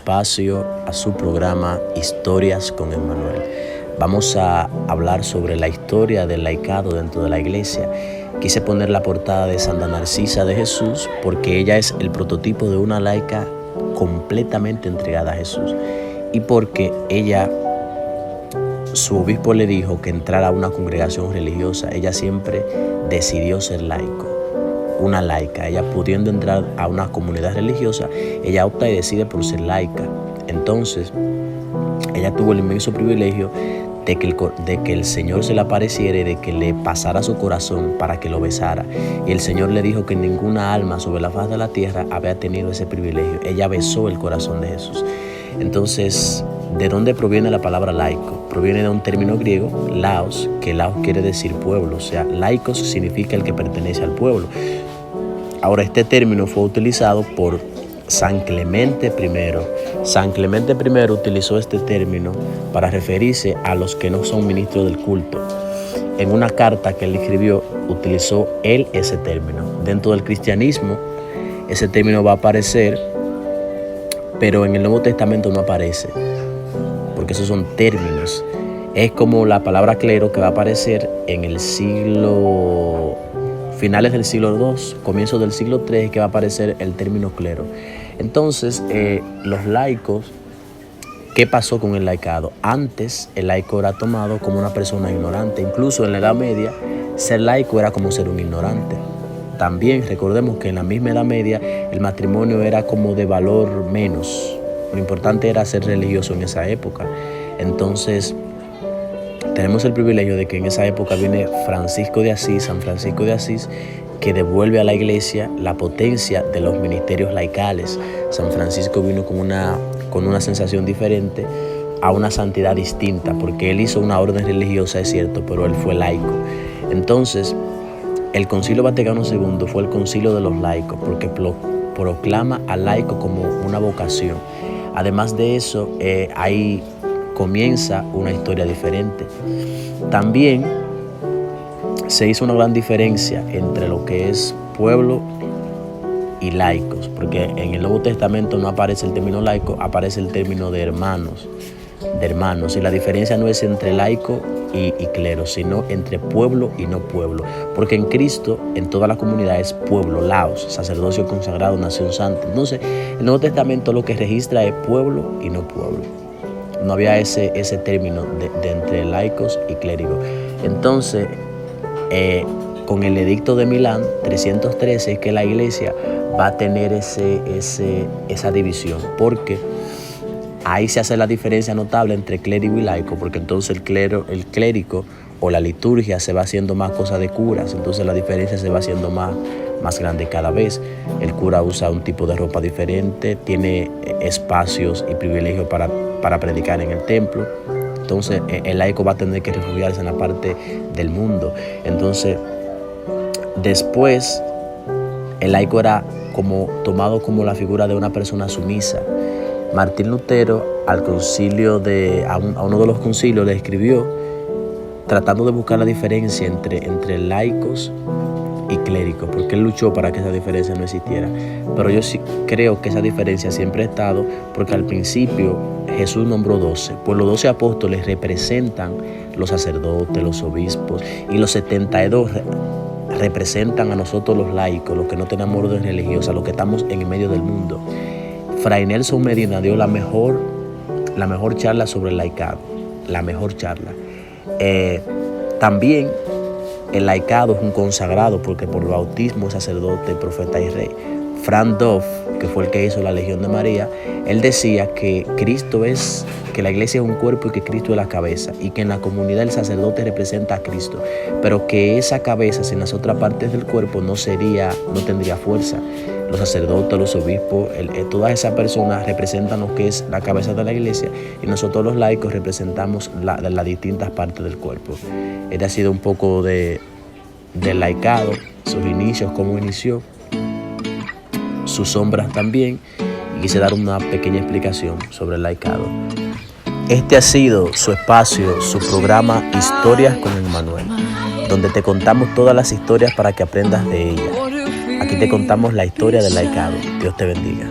espacio, a su programa Historias con Emmanuel. Vamos a hablar sobre la historia del laicado dentro de la iglesia. Quise poner la portada de Santa Narcisa de Jesús porque ella es el prototipo de una laica completamente entregada a Jesús y porque ella, su obispo le dijo que entrara a una congregación religiosa. Ella siempre decidió ser una laica. Ella pudiendo entrar a una comunidad religiosa, ella opta y decide por ser laica. Entonces, ella tuvo el inmenso privilegio de que el Señor se le apareciera y de que le pasara su corazón para que lo besara. Y el Señor le dijo que ninguna alma sobre la faz de la tierra había tenido ese privilegio. Ella besó el corazón de Jesús. Entonces, ¿de dónde proviene la palabra laico? Proviene de un término griego, laos, que laos quiere decir pueblo. O sea, laicos significa el que pertenece al pueblo. Ahora, este término fue utilizado por San Clemente I. San Clemente I utilizó este término para referirse a los que no son ministros del culto. En una carta que él escribió, utilizó él ese término. Dentro del cristianismo, ese término va a aparecer, pero en el Nuevo Testamento no aparece, porque esos son términos. Es como la palabra clero que va a aparecer en el finales del siglo II, comienzos del siglo III, que va a aparecer el término clero. Entonces, los laicos, ¿qué pasó con el laicado? Antes, el laico era tomado como una persona ignorante. Incluso en la Edad Media, ser laico era como ser un ignorante. También recordemos que en la misma Edad Media, el matrimonio era como de valor menos. Lo importante era ser religioso en esa época. Entonces, tenemos el privilegio de que en esa época viene San Francisco de Asís, que devuelve a la iglesia la potencia de los ministerios laicales. San Francisco vino con una sensación diferente, a una santidad distinta, porque él hizo una orden religiosa, es cierto, pero él fue laico. Entonces, el Concilio Vaticano II fue el concilio de los laicos, porque proclama al laico como una vocación. Además de eso, ahí comienza una historia diferente. También se hizo una gran diferencia entre lo que es pueblo y laicos, porque en el Nuevo Testamento no aparece el término laico, aparece el término de hermanos. Y la diferencia no es entre laico y clero, sino entre pueblo y no pueblo, porque en Cristo, en toda la comunidad es pueblo, laos, sacerdocio consagrado, nación santa. Entonces, el Nuevo Testamento lo que registra es pueblo y no pueblo. No había ese término de entre laicos y clérigos. Entonces, con el edicto de Milán 313 es que la iglesia va a tener esa división, porque ahí se hace la diferencia notable entre clérigo y laico, porque entonces el clérigo o la liturgia se va haciendo más cosa de curas, entonces la diferencia se va haciendo más grande cada vez. El cura usa un tipo de ropa diferente, tiene espacios y privilegios para predicar en el templo. Entonces el laico va a tener que refugiarse en la parte del mundo. Entonces, después, el laico era tomado como la figura de una persona sumisa. Martín Lutero a uno de los concilios le escribió tratando de buscar la diferencia entre laicos y clérigos, porque él luchó para que esa diferencia no existiera. Pero yo sí creo que esa diferencia siempre ha estado, porque al principio Jesús nombró 12, pues los 12 apóstoles representan los sacerdotes, los obispos, y los 72 representan a nosotros los laicos, los que no tenemos orden religiosa, los que estamos en el medio del mundo. Fray Nelson Medina dio la mejor charla sobre el laicado, la mejor charla. También el laicado es un consagrado, porque por bautismo es sacerdote, profeta y rey. Franz Dove, que fue el que hizo la Legión de María, él decía que la iglesia es un cuerpo y que Cristo es la cabeza, y que en la comunidad el sacerdote representa a Cristo, pero que esa cabeza sin las otras partes del cuerpo no tendría fuerza. Los sacerdotes, los obispos, todas esas personas representan lo que es la cabeza de la iglesia, y nosotros los laicos representamos las distintas partes del cuerpo. Este ha sido un poco del laicado, sus inicios, cómo inició, sus sombras también, y quise dar una pequeña explicación sobre el laicado. Este ha sido su espacio, su programa Historias con Emmanuel, donde te contamos todas las historias para que aprendas de ellas. Aquí te contamos la historia del laicado. Dios te bendiga.